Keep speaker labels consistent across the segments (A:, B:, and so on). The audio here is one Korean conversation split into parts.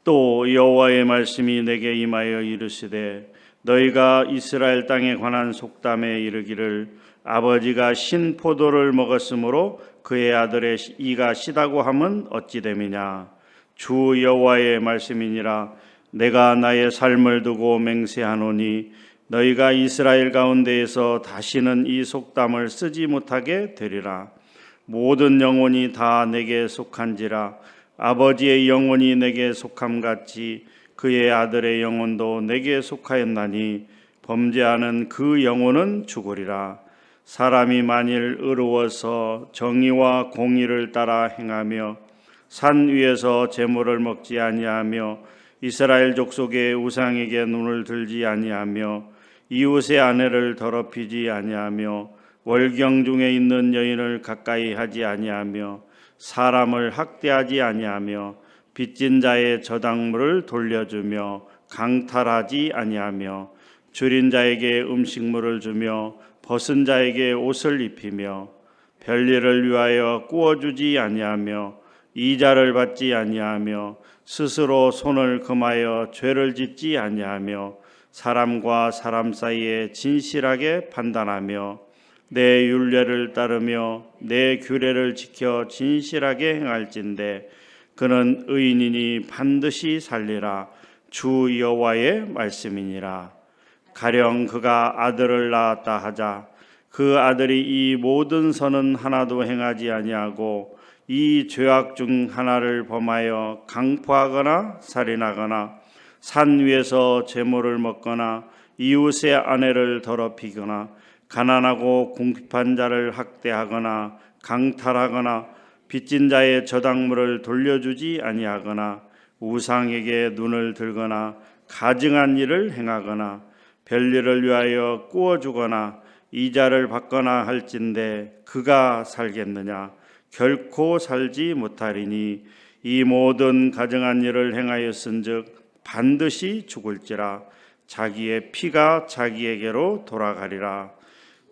A: 또 여호와의 말씀이 내게 임하여 이르시되 너희가 이스라엘 땅에 관한 속담에 이르기를 아버지가 신 포도를 먹었으므로 그의 아들의 이가 시다고 함은 어찌 됨이냐. 주 여호와의 말씀이니라. 내가 나의 삶을 두고 맹세하노니 너희가 이스라엘 가운데에서 다시는 이 속담을 쓰지 못하게 되리라. 모든 영혼이 다 내게 속한지라. 아버지의 영혼이 내게 속함같이 그의 아들의 영혼도 내게 속하였나니 범죄하는 그 영혼은 죽으리라. 사람이 만일 의로워서 정의와 공의를 따라 행하며 산 위에서 재물을 먹지 아니하며 이스라엘 족속의 우상에게 눈을 들지 아니하며 이웃의 아내를 더럽히지 아니하며 월경 중에 있는 여인을 가까이 하지 아니하며 사람을 학대하지 아니하며 빚진 자의 저당물을 돌려주며 강탈하지 아니하며 줄인 자에게 음식물을 주며 벗은 자에게 옷을 입히며 별일을 위하여 꾸어주지 아니하며 이자를 받지 아니하며 스스로 손을 금하여 죄를 짓지 아니하며 사람과 사람 사이에 진실하게 판단하며 내 율례를 따르며 내 규례를 지켜 진실하게 행할진대 그는 의인이니 반드시 살리라. 주 여호와의 말씀이니라. 가령 그가 아들을 낳았다 하자 그 아들이 이 모든 선은 하나도 행하지 아니하고 이 죄악 중 하나를 범하여 강포하거나 살인하거나 산 위에서 재물을 먹거나 이웃의 아내를 더럽히거나 가난하고 궁핍한 자를 학대하거나 강탈하거나 빚진 자의 저당물을 돌려주지 아니하거나 우상에게 눈을 들거나 가증한 일을 행하거나 별일을 위하여 꾸어주거나 이자를 받거나 할진대 그가 살겠느냐. 결코 살지 못하리니 이 모든 가증한 일을 행하였은즉 반드시 죽을지라. 자기의 피가 자기에게로 돌아가리라.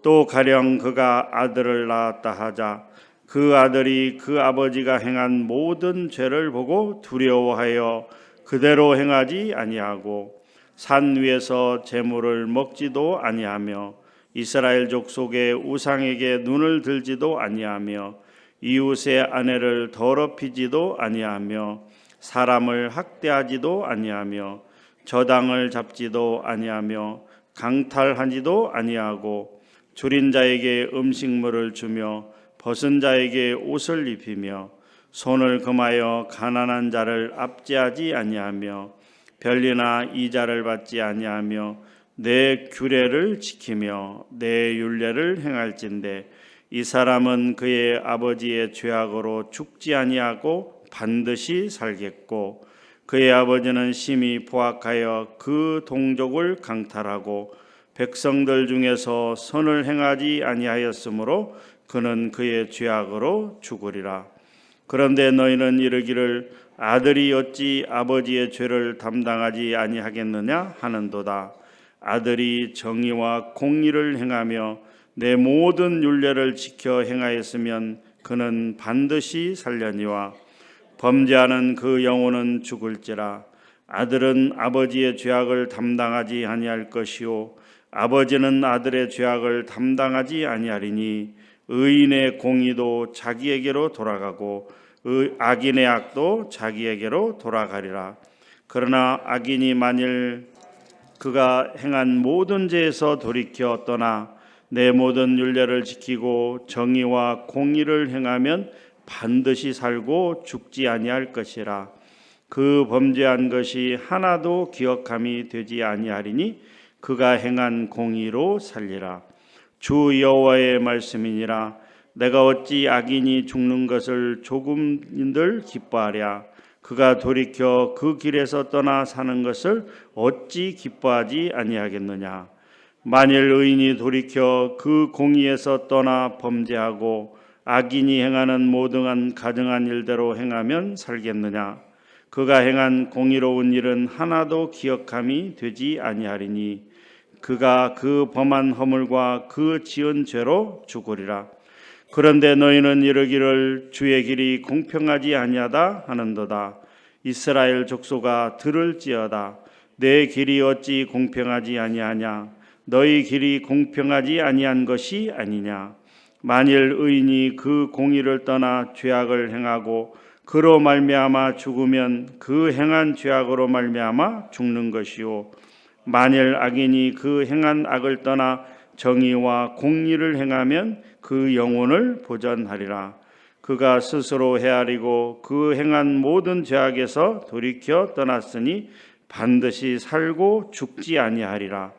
A: 또 가령 그가 아들을 낳았다 하자 그 아들이 그 아버지가 행한 모든 죄를 보고 두려워하여 그대로 행하지 아니하고 산 위에서 재물을 먹지도 아니하며 이스라엘 족속의 우상에게 눈을 들지도 아니하며 이웃의 아내를 더럽히지도 아니하며 사람을 학대하지도 아니하며 저당을 잡지도 아니하며 강탈하지도 아니하고 줄인 자에게 음식물을 주며 벗은 자에게 옷을 입히며 손을 금하여 가난한 자를 압제하지 아니하며 별리나 이자를 받지 아니하며 내 규례를 지키며 내 율례를 행할진대 이 사람은 그의 아버지의 죄악으로 죽지 아니하고 반드시 살겠고 그의 아버지는 심히 포악하여 그 동족을 강탈하고 백성들 중에서 선을 행하지 아니하였으므로 그는 그의 죄악으로 죽으리라. 그런데 너희는 이르기를 아들이 어찌 아버지의 죄를 담당하지 아니하겠느냐 하는도다. 아들이 정의와 공의를 행하며 내 모든 율례를 지켜 행하였으면 그는 반드시 살려니와 범죄하는 그 영혼은 죽을지라. 아들은 아버지의 죄악을 담당하지 아니할 것이요 아버지는 아들의 죄악을 담당하지 아니하리니 의인의 공의도 자기에게로 돌아가고 악인의 악도 자기에게로 돌아가리라. 그러나 악인이 만일 그가 행한 모든 죄에서 돌이켜 떠나 내 모든 율례를 지키고 정의와 공의를 행하면 반드시 살고 죽지 아니할 것이라. 그 범죄한 것이 하나도 기억함이 되지 아니하리니 그가 행한 공의로 살리라. 주 여호와의 말씀이니라. 내가 어찌 악인이 죽는 것을 조금들 기뻐하랴. 그가 돌이켜 그 길에서 떠나 사는 것을 어찌 기뻐하지 아니하겠느냐. 만일 의인이 돌이켜 그 공의에서 떠나 범죄하고 악인이 행하는 모든 가증한 일대로 행하면 살겠느냐. 그가 행한 공의로운 일은 하나도 기억함이 되지 아니하리니 그가 그 범한 허물과 그 지은 죄로 죽으리라. 그런데 너희는 이르기를 주의 길이 공평하지 아니하다 하는도다. 이스라엘 족속아 들을지어다. 내 길이 어찌 공평하지 아니하냐? 너희 길이 공평하지 아니한 것이 아니냐? 만일 의인이 그 공의를 떠나 죄악을 행하고 그로 말미암아 죽으면 그 행한 죄악으로 말미암아 죽는 것이요, 만일 악인이 그 행한 악을 떠나 정의와 공의를 행하면 그 영혼을 보전하리라. 그가 스스로 헤아리고 그 행한 모든 죄악에서 돌이켜 떠났으니 반드시 살고 죽지 아니하리라.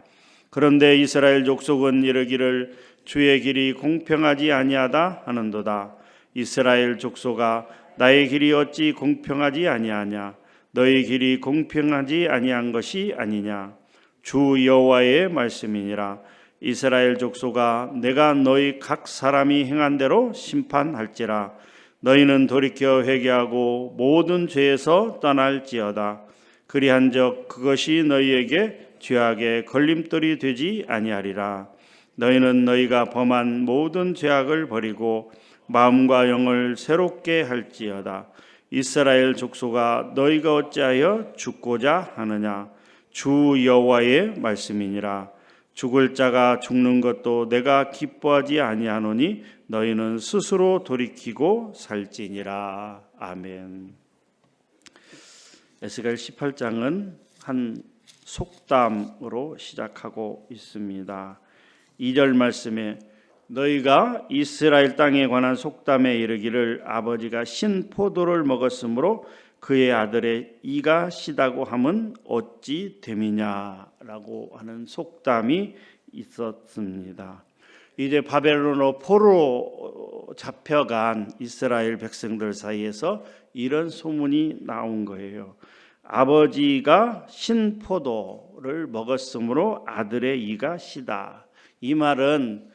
A: 그런데 이스라엘 족속은 이르기를 주의 길이 공평하지 아니하다 하는도다. 이스라엘 족속아 나의 길이 어찌 공평하지 아니하냐? 너희 길이 공평하지 아니한 것이 아니냐? 주 여호와의 말씀이니라. 이스라엘 족속아 내가 너희 각 사람이 행한 대로 심판할지라. 너희는 돌이켜 회개하고 모든 죄에서 떠날지어다. 그리한적 그것이 너희에게 죄악의 걸림돌이 되지 아니하리라. 너희는 너희가 범한 모든 죄악을 버리고 마음과 영을 새롭게 할지어다. 이스라엘 족속아 너희가 어찌하여 죽고자 하느냐? 주 여호와의 말씀이니라. 죽을 자가 죽는 것도 내가 기뻐하지 아니하노니 너희는 스스로 돌이키고 살지니라. 아멘. 에스겔 18장은 한 속담으로 시작하고 있습니다. 2절 말씀에 너희가 이스라엘 땅에 관한 속담에 이르기를 아버지가 신 포도를 먹었으므로 그의 아들의 이가 시다고 함은 어찌 됨이냐라고 하는 속담이 있었습니다. 이제 바벨론으로 포로로 잡혀간 이스라엘 백성들 사이에서 이런 소문이 나온 거예요. 아버지가 신 포도를 먹었으므로 아들의 이가 시다. 이 말은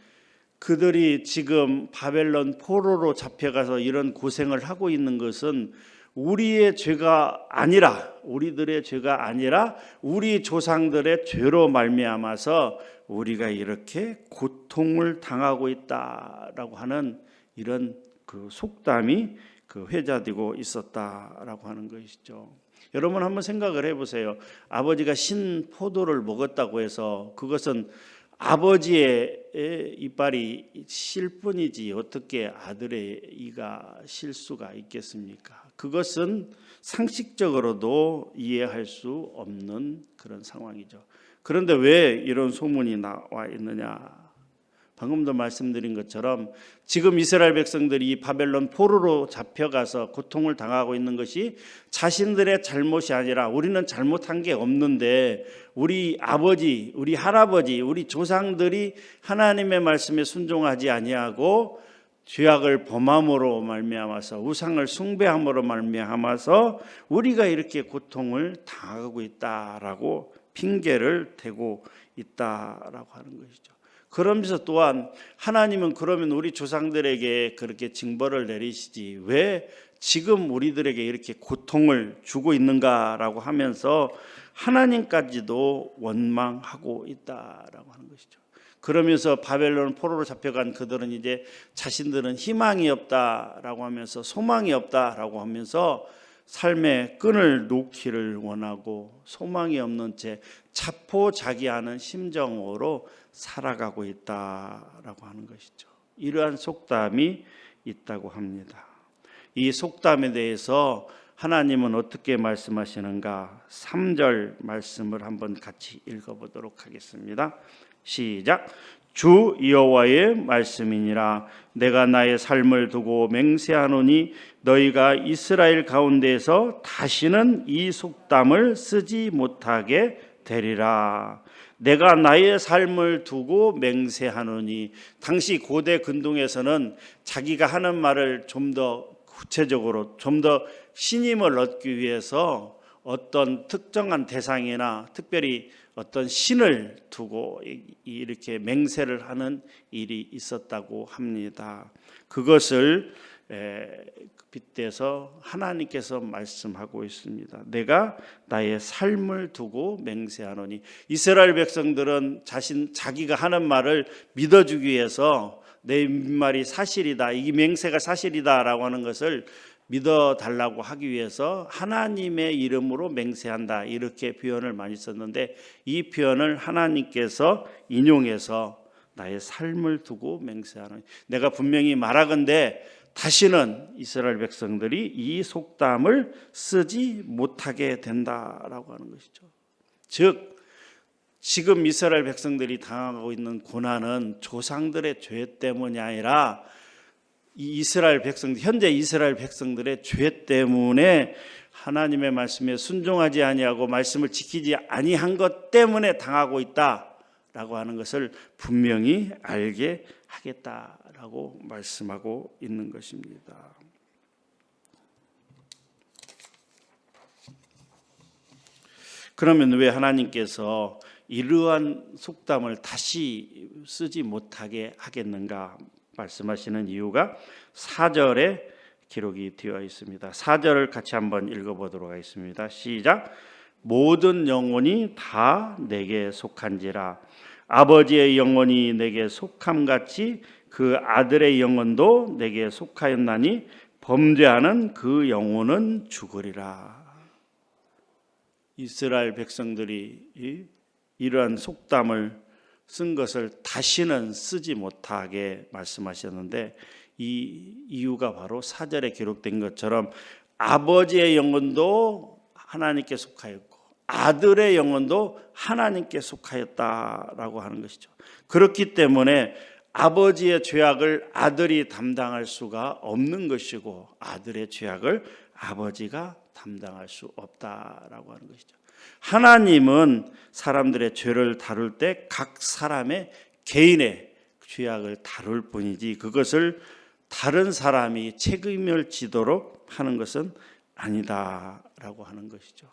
A: 그들이 지금 바벨론 포로로 잡혀가서 이런 고생을 하고 있는 것은 우리의 죄가 아니라, 우리들의 죄가 아니라 우리 조상들의 죄로 말미암아서 우리가 이렇게 고통을 당하고 있다라고 하는 이런 그 속담이 회자되고 있었다라고 하는 것이죠. 여러분 한번 생각을 해보세요. 아버지가 신 포도를 먹었다고 해서 그것은 아버지의 이빨이 실 뿐이지 어떻게 아들의 이가 실 수가 있겠습니까? 그것은 상식적으로도 이해할 수 없는 그런 상황이죠. 그런데 왜 이런 소문이 나와 있느냐? 방금도 말씀드린 것처럼 지금 이스라엘 백성들이 바벨론 포로로 잡혀가서 고통을 당하고 있는 것이 자신들의 잘못이 아니라 우리는 잘못한 게 없는데 우리 아버지, 우리 할아버지, 우리 조상들이 하나님의 말씀에 순종하지 아니하고 죄악을 범함으로 말미암아서 우상을 숭배함으로 말미암아서 우리가 이렇게 고통을 당하고 있다라고 핑계를 대고 있다라고 하는 것이죠. 그러면서 또한 하나님은 그러면 우리 조상들에게 그렇게 징벌을 내리시지 왜 지금 우리들에게 이렇게 고통을 주고 있는가라고 하면서 하나님까지도 원망하고 있다라고 하는 것이죠. 그러면서 바벨론 포로로 잡혀간 그들은 이제 자신들은 희망이 없다라고 하면서 소망이 없다라고 하면서 삶의 끈을 놓기를 원하고 소망이 없는 채 자포자기하는 심정으로 살아가고 있다라고 하는 것이죠. 이러한 속담이 있다고 합니다. 이 속담에 대해서 하나님은 어떻게 말씀하시는가? 3절 말씀을 한번 같이 읽어보도록 하겠습니다. 시작. 주 여호와의 말씀이니라. 내가 나의 삶을 두고 맹세하노니 너희가 이스라엘 가운데에서 다시는 이 속담을 쓰지 못하게 되리라. 내가 나의 삶을 두고 맹세하노니, 당시 고대 근동에서는 자기가 하는 말을 좀 더 구체적으로 좀 더 신임을 얻기 위해서 어떤 특정한 대상이나 특별히 어떤 신을 두고 이렇게 맹세를 하는 일이 있었다고 합니다. 그것을 빗대서 하나님께서 말씀하고 있습니다. 내가 나의 삶을 두고 맹세하노니, 이스라엘 백성들은 자기가 하는 말을 믿어주기 위해서 내 말이 사실이다, 이 맹세가 사실이다라고 하는 것을 믿어 달라고 하기 위해서 하나님의 이름으로 맹세한다 이렇게 표현을 많이 썼는데 이 표현을 하나님께서 인용해서 나의 삶을 두고 맹세하는, 내가 분명히 말하건대 다시는 이스라엘 백성들이 이 속담을 쓰지 못하게 된다라고 하는 것이죠. 즉 지금 이스라엘 백성들이 당하고 있는 고난은 조상들의 죄 때문이 아니라 이스라엘 백성들, 현재 이스라엘 백성들의 죄 때문에 하나님의 말씀에 순종하지 아니하고 말씀을 지키지 아니한 것 때문에 당하고 있다라고 하는 것을 분명히 알게 하겠다라고 말씀하고 있는 것입니다. 그러면 왜 하나님께서 이러한 속담을 다시 쓰지 못하게 하겠는가 말씀하시는 이유가 4절에 기록이 되어 있습니다. 4절을 같이 한번 읽어보도록 하겠습니다. 시작. 모든 영혼이 다 내게 속한지라 아버지의 영혼이 내게 속함같이 그 아들의 영혼도 내게 속하였나니 범죄하는 그 영혼은 죽으리라. 이스라엘 백성들이 이러한 속담을 쓴 것을 다시는 쓰지 못하게 말씀하셨는데 이 이유가 바로 4절에 기록된 것처럼 아버지의 영혼도 하나님께 속하였고 아들의 영혼도 하나님께 속하였다라고 하는 것이죠. 그렇기 때문에 아버지의 죄악을 아들이 담당할 수가 없는 것이고 아들의 죄악을 아버지가 담당할 수 없다라고 하는 것이죠. 하나님은 사람들의 죄를 다룰 때 각 사람의 개인의 죄악을 다룰 뿐이지 그것을 다른 사람이 책임을 지도록 하는 것은 아니다라고 하는 것이죠.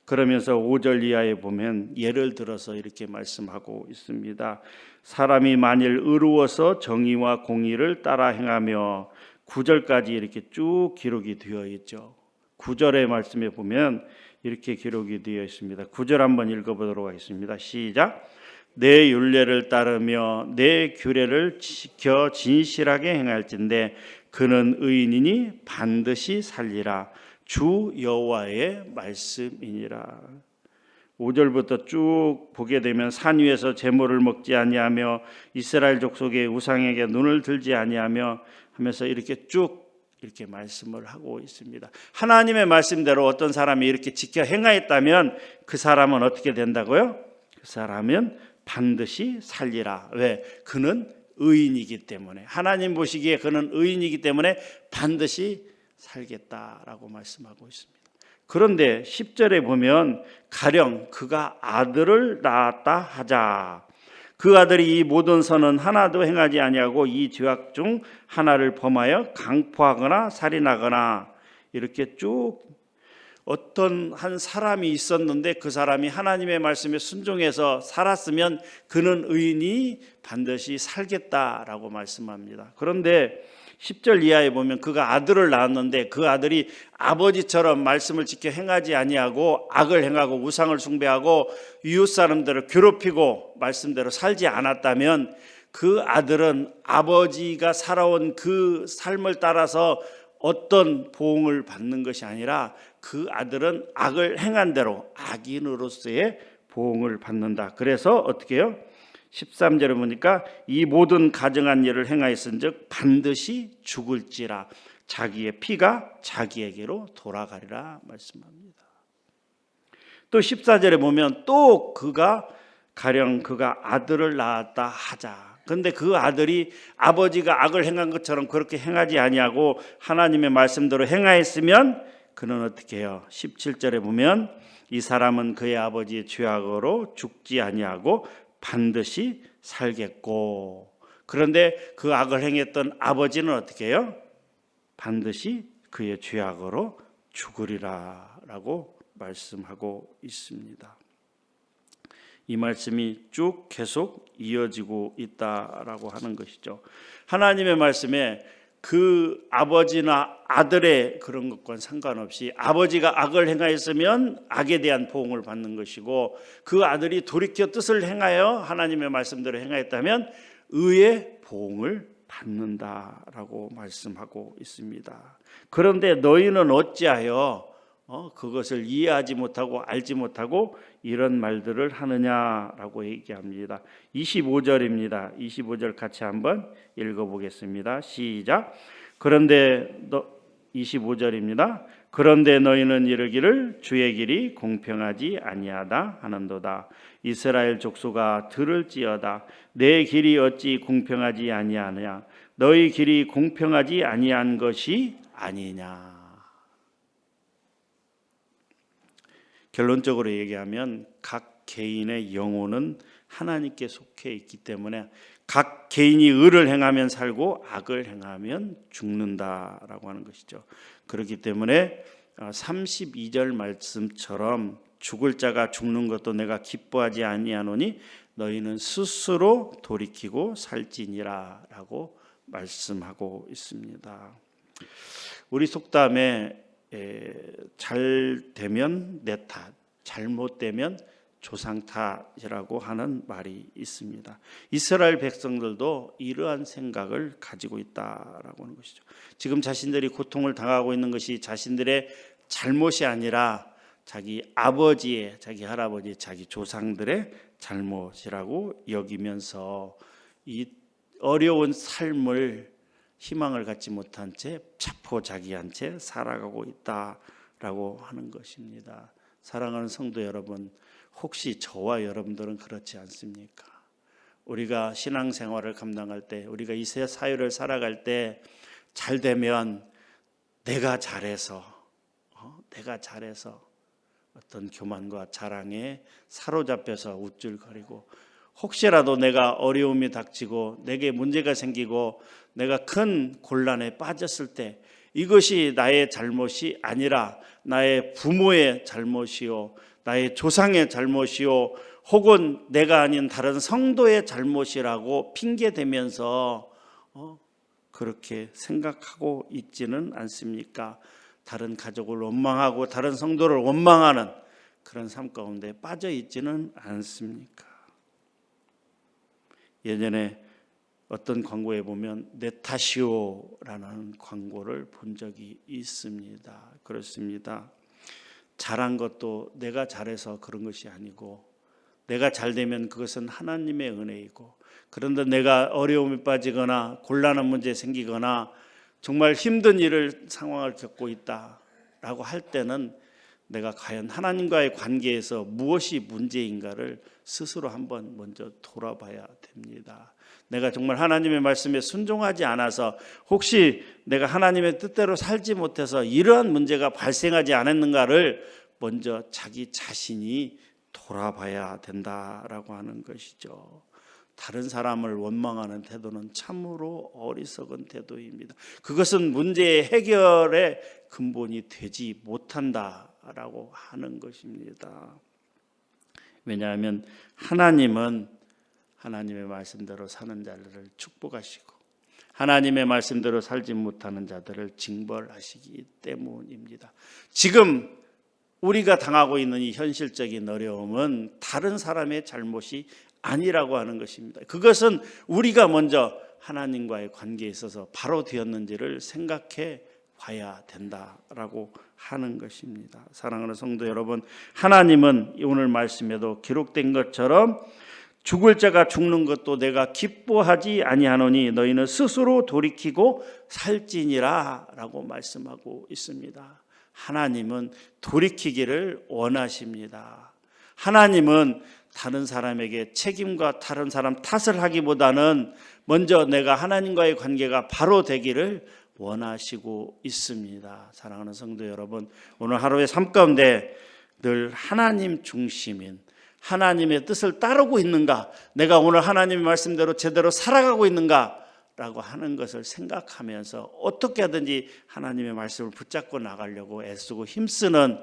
A: 그러면서 5절 이하에 보면 예를 들어서 이렇게 말씀하고 있습니다. 사람이 만일 의로워서 정의와 공의를 따라 행하며 9절까지 이렇게 쭉 기록이 되어 있죠. 9절의 말씀에 보면 이렇게 기록이 되어 있습니다. 9절 한번 읽어보도록 하겠습니다. 시작. 내 율례를 따르며 내 규례를 지켜 진실하게 행할진대 그는 의인이니 반드시 살리라. 주 여호와의 말씀이니라. 5절부터 쭉 보게 되면 산 위에서 제물을 먹지 아니하며 이스라엘 족속의 우상에게 눈을 들지 아니하며 하면서 이렇게 쭉 이렇게 말씀을 하고 있습니다. 하나님의 말씀대로 어떤 사람이 이렇게 지켜 행하였다면 그 사람은 어떻게 된다고요? 그 사람은 반드시 살리라. 왜? 그는 의인이기 때문에, 하나님 보시기에 그는 의인이기 때문에 반드시 살겠다라고 말씀하고 있습니다. 그런데 10절에 보면 가령 그가 아들을 낳았다 하자. 그 아들이 이 모든 선은 하나도 행하지 아니하고 이 죄악 중 하나를 범하여 강포하거나 살인하거나 이렇게 쭉 어떤 한 사람이 있었는데 그 사람이 하나님의 말씀에 순종해서 살았으면 그는 의인이 반드시 살겠다라고 말씀합니다. 그런데 10절 이하에 보면 그가 아들을 낳았는데 그 아들이 아버지처럼 말씀을 지켜 행하지 아니하고 악을 행하고 우상을 숭배하고 이웃 사람들을 괴롭히고 말씀대로 살지 않았다면 그 아들은 아버지가 살아온 그 삶을 따라서 어떤 보응을 받는 것이 아니라 그 아들은 악을 행한 대로 악인으로서의 보응을 받는다. 그래서 어떻게 해요? 13절에 보니까 이 모든 가증한 일을 행하였은즉 반드시 죽을지라 자기의 피가 자기에게로 돌아가리라 말씀합니다. 또 14절에 보면 또 그가 가령 그가 아들을 낳았다 하자. 그런데 그 아들이 아버지가 악을 행한 것처럼 그렇게 행하지 아니하고 하나님의 말씀대로 행하였으면 그는 어떻게 해요? 17절에 보면 이 사람은 그의 아버지의 죄악으로 죽지 아니하고 반드시 살겠고, 그런데 그 악을 행했던 아버지는 어떻게 해요? 반드시 그의 죄악으로 죽으리라 라고 말씀하고 있습니다. 이 말씀이 쭉 계속 이어지고 있다라고 하는 것이죠. 하나님의 말씀에 그 아버지나 아들의 그런 것과는 상관없이 아버지가 악을 행하였으면 악에 대한 보응을 받는 것이고 그 아들이 돌이켜 뜻을 행하여 하나님의 말씀대로 행하였다면 의의 보응을 받는다라고 말씀하고 있습니다. 그런데 너희는 어찌하여 그것을 이해하지 못하고 알지 못하고 이런 말들을 하느냐라고 얘기합니다. 25절입니다. 25절 같이 한번 읽어보겠습니다. 시작. 25절입니다. 그런데 너희는 이르기를 주의 길이 공평하지 아니하다 하는도다. 이스라엘 족속아 들을지어다. 내 길이 어찌 공평하지 아니하느냐. 너희 길이 공평하지 아니한 것이 아니냐. 결론적으로 얘기하면 각 개인의 영혼은 하나님께 속해 있기 때문에 각 개인이 의를 행하면 살고 악을 행하면 죽는다라고 하는 것이죠. 그렇기 때문에 32절 말씀처럼 죽을 자가 죽는 것도 내가 기뻐하지 아니하노니 너희는 스스로 돌이키고 살지니라라고 말씀하고 있습니다. 우리 속담에 잘 되면 내 탓, 잘못되면 조상 탓이라고 하는 말이 있습니다. 이스라엘 백성들도 이러한 생각을 가지고 있다라고 하는 것이죠. 지금 자신들이 고통을 당하고 있는 것이 자신들의 잘못이 아니라 자기 아버지의, 자기 할아버지, 자기 조상들의 잘못이라고 여기면서 이 어려운 삶을 희망을 갖지 못한 채 자포자기한 채 살아가고 있다라고 하는 것입니다. 사랑하는 성도 여러분, 혹시 저와 여러분들은 그렇지 않습니까? 우리가 신앙생활을 감당할 때, 우리가 이 세 사회를 살아갈 때 잘 되면 내가 잘해서 어떤 교만과 자랑에 사로잡혀서 우쭐거리고, 혹시라도 내가 어려움이 닥치고 내게 문제가 생기고 내가 큰 곤란에 빠졌을 때 이것이 나의 잘못이 아니라 나의 부모의 잘못이요, 나의 조상의 잘못이요, 혹은 내가 아닌 다른 성도의 잘못이라고 핑계대면서 그렇게 생각하고 있지는 않습니까? 다른 가족을 원망하고 다른 성도를 원망하는 그런 삶 가운데 빠져 있지는 않습니까? 예전에 어떤 광고에 보면 내 탓이오라는 광고를 본 적이 있습니다. 그렇습니다. 잘한 것도 내가 잘해서 그런 것이 아니고, 내가 잘 되면 그것은 하나님의 은혜이고, 그런데 내가 어려움에 빠지거나 곤란한 문제 생기거나 정말 힘든 상황을 겪고 있다라고 할 때는 내가 과연 하나님과의 관계에서 무엇이 문제인가를 스스로 한번 먼저 돌아봐야 됩니다. 내가 정말 하나님의 말씀에 순종하지 않아서 혹시 내가 하나님의 뜻대로 살지 못해서 이러한 문제가 발생하지 않았는가를 먼저 자기 자신이 돌아봐야 된다라고 하는 것이죠. 다른 사람을 원망하는 태도는 참으로 어리석은 태도입니다. 그것은 문제의 해결의 근본이 되지 못한다라고 하는 것입니다. 왜냐하면 하나님은 하나님의 말씀대로 사는 자들을 축복하시고 하나님의 말씀대로 살지 못하는 자들을 징벌하시기 때문입니다. 지금 우리가 당하고 있는 이 현실적인 어려움은 다른 사람의 잘못이 아니라고 하는 것입니다. 그것은 우리가 먼저 하나님과의 관계에 있어서 바로 되었는지를 생각해 봐야 된다라고 하는 것입니다. 사랑하는 성도 여러분, 하나님은 오늘 말씀에도 기록된 것처럼 죽을 자가 죽는 것도 내가 기뻐하지 아니하노니 너희는 스스로 돌이키고 살지니라 라고 말씀하고 있습니다. 하나님은 돌이키기를 원하십니다. 하나님은 다른 사람에게 책임과 다른 사람 탓을 하기보다는 먼저 내가 하나님과의 관계가 바로 되기를 원하시고 있습니다. 사랑하는 성도 여러분, 오늘 하루의 삶 가운데 늘 하나님 중심인 하나님의 뜻을 따르고 있는가, 내가 오늘 하나님의 말씀대로 제대로 살아가고 있는가 라고 하는 것을 생각하면서 어떻게 하든지 하나님의 말씀을 붙잡고 나가려고 애쓰고 힘쓰는,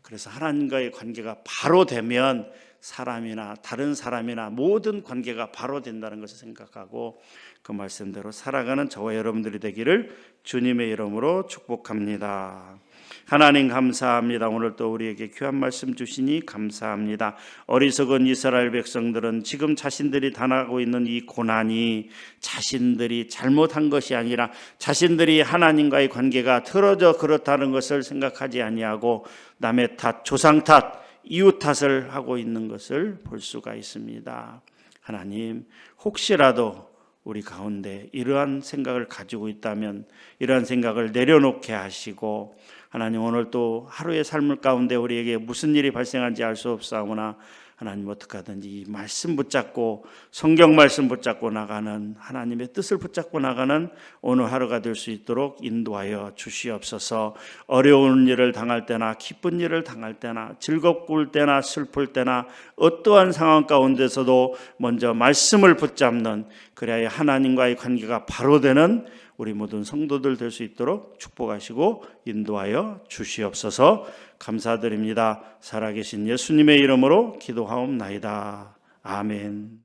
A: 그래서 하나님과의 관계가 바로 되면 사람이나 다른 사람이나 모든 관계가 바로 된다는 것을 생각하고 그 말씀대로 살아가는 저와 여러분들이 되기를 주님의 이름으로 축복합니다. 하나님 감사합니다. 오늘 또 우리에게 귀한 말씀 주시니 감사합니다. 어리석은 이스라엘 백성들은 지금 자신들이 당하고 있는 이 고난이 자신들이 잘못한 것이 아니라 자신들이 하나님과의 관계가 틀어져 그렇다는 것을 생각하지 아니하고 남의 탓, 조상 탓, 이웃 탓을 하고 있는 것을 볼 수가 있습니다. 하나님, 혹시라도 우리 가운데 이러한 생각을 가지고 있다면 이러한 생각을 내려놓게 하시고, 하나님 오늘 또 하루의 삶을 가운데 우리에게 무슨 일이 발생한지 알 수 없사오나 하나님 어떻게 하든지 이 말씀 붙잡고 성경 말씀 붙잡고 나가는, 하나님의 뜻을 붙잡고 나가는 오늘 하루가 될 수 있도록 인도하여 주시옵소서. 어려운 일을 당할 때나 기쁜 일을 당할 때나 즐겁고 울 때나 슬플 때나 어떠한 상황 가운데서도 먼저 말씀을 붙잡는, 그래야 하나님과의 관계가 바로 되는 우리 모든 성도들 될 수 있도록 축복하시고 인도하여 주시옵소서. 감사드립니다. 살아계신 예수님의 이름으로 기도하옵나이다. 아멘.